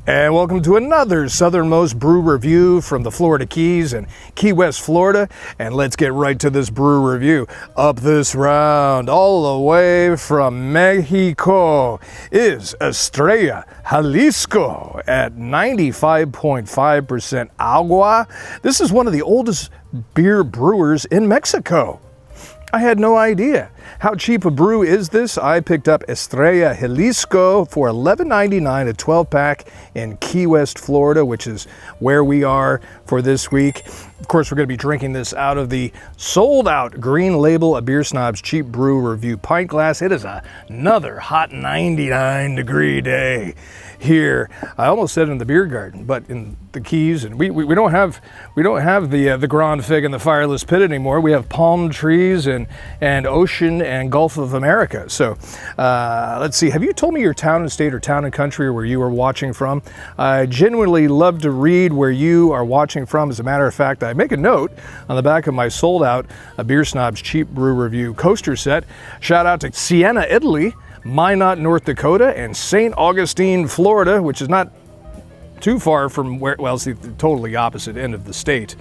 And welcome to another Southern Most Brew review from the Florida Keys and Key West, Florida. And let's get right to this brew review. Up this round, all the way from Mexico, is Estrella Jalisco at 95.5% agua. This is one of the oldest beer brewers in Mexico. I had no idea. How cheap a brew is this? I picked up Estrella Jalisco for $11.99 a 12-pack in Key West, Florida, which is where we are for this week. Of course, we're going to be drinking this out of the sold-out Green Label, a Beer Snob's Cheap Brew Review pint glass. It is another hot 99-degree day here. I almost said in the beer garden, but in the Keys, and we don't have the Grand Fig and the Fireless Pit anymore. We have palm trees and ocean and Gulf of America. So let's see. Have you told me your town and state or town and country where you are watching from? I genuinely love to read where you are watching from. As a matter of fact, I make a note on the back of my sold-out a Beer Snob's Cheap Brew Review coaster set. Shout out to Siena, Italy, Minot, North Dakota, and St. Augustine, Florida, which is not too far from where, well, it's the totally opposite end of the state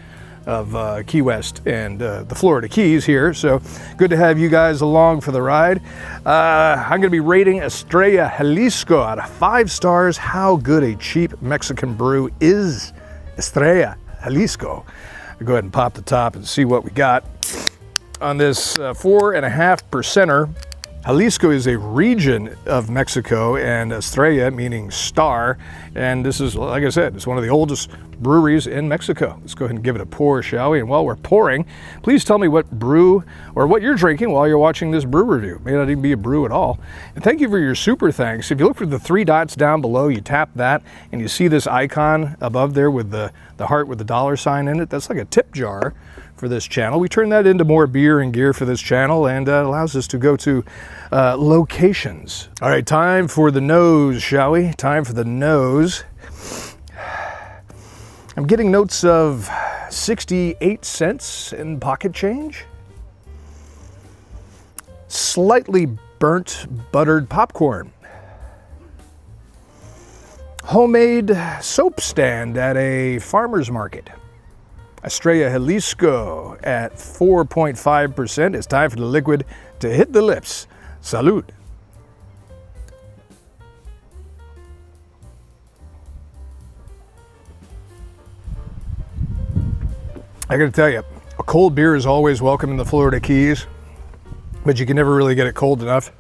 of Key West and the Florida Keys here. So good to have you guys along for the ride. I'm going to be rating Estrella Jalisco out of 5 stars. How good a cheap Mexican brew is Estrella Jalisco? I'll go ahead and pop the top and see what we got on this 4.5%er. Jalisco is a region of Mexico, and Estrella meaning star, and this is, like I said, it's one of the oldest breweries in Mexico. Let's go ahead and give it a pour, shall we? And while we're pouring, please tell me what brew or what you're drinking while you're watching this brew review. It may not even be a brew at all. And thank you for your super thanks. If you look for the 3 dots down below, you tap that, and you see this icon above there with the heart with the $sign in it. That's like a tip jar for this channel. We turn that into more beer and gear for this channel, and allows us to go to locations. All right, time for the nose, shall we? Time for the nose. I'm getting notes of 68 cents in pocket change. Slightly burnt buttered popcorn. Homemade soap stand at a farmer's market. Estrella Jalisco at 4.5%. It's time for the liquid to hit the lips. Salud. I gotta tell you, a cold beer is always welcome in the Florida Keys, but you can never really get it cold enough.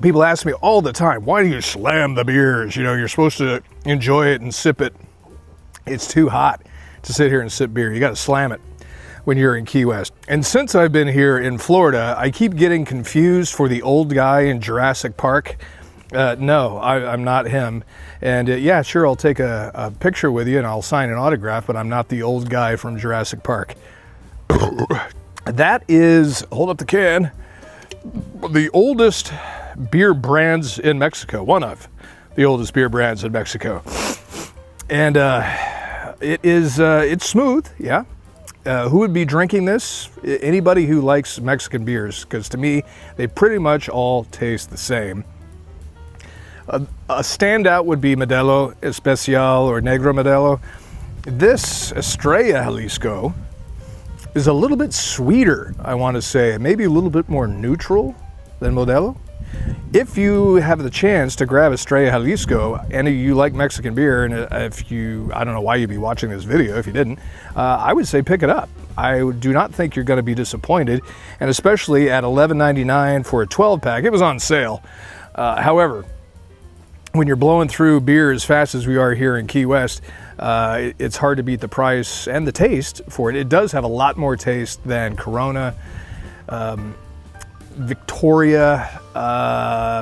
People ask me all the time, why do you slam the beers? You know, you're supposed to enjoy it and sip it. It's too hot to sit here and sip beer. You got to slam it when you're in Key West. And since I've been here in Florida, I keep getting confused for the old guy in Jurassic Park. No, I'm not him. And yeah, sure, I'll take a picture with you and I'll sign an autograph, but I'm not the old guy from Jurassic Park. That is, hold up the can, the oldest beer brands in Mexico. One of the oldest beer brands in Mexico. And it's smooth, yeah. Who would be drinking this? Anybody who likes Mexican beers, because to me, they pretty much all taste the same. A standout would be Modelo Especial or Negro Modelo. This Estrella Jalisco is a little bit sweeter, I want to say, maybe a little bit more neutral than Modelo. If you have the chance to grab Estrella Jalisco and you like Mexican beer, and if you, I don't know why you'd be watching this video if you didn't, I would say pick it up. I do not think you're going to be disappointed, and especially at $11.99 for a 12-pack. It was on sale. However, when you're blowing through beer as fast as we are here in Key West, it's hard to beat the price and the taste for it. It does have a lot more taste than Corona, Victoria,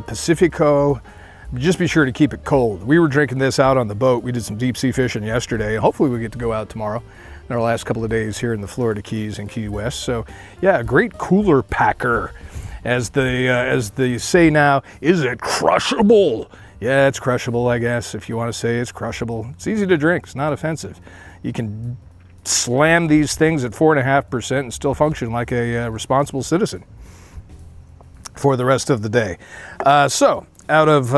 Pacifico. Just be sure to keep it cold. We were drinking this out on the boat. We did some deep sea fishing yesterday, and hopefully we get to go out tomorrow in our last couple of days here in the Florida Keys and Key West. So yeah, a great cooler packer. As they say now, is it crushable? Yeah, it's crushable, I guess, if you want to say it's crushable. It's easy to drink. It's not offensive. You can slam these things at 4.5% and still function like a responsible citizen for the rest of the day. So out of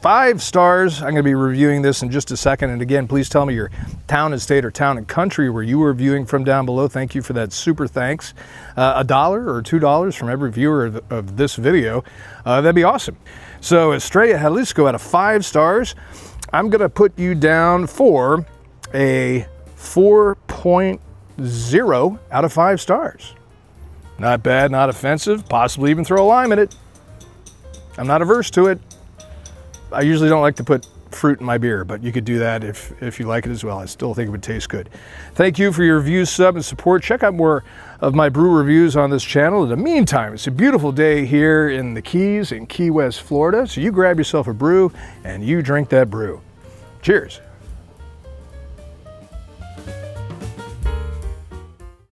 5 stars. I'm going to be reviewing this in just a second. And again, please tell me your town and state or town and country where you were viewing from down below. Thank you for that super thanks. $1 or $2 from every viewer of this video. That'd be awesome. So Estrella Jalisco out of 5 stars. I'm going to put you down for a 4.0 out of 5 stars. Not bad, not offensive, possibly even throw a lime in it. I'm not averse to it. I usually don't like to put fruit in my beer, but you could do that if you like it as well. I still think it would taste good. Thank you for your views, sub, and support. Check out more of my brew reviews on this channel. In the meantime, it's a beautiful day here in the Keys in Key West, Florida. So you grab yourself a brew and you drink that brew. Cheers.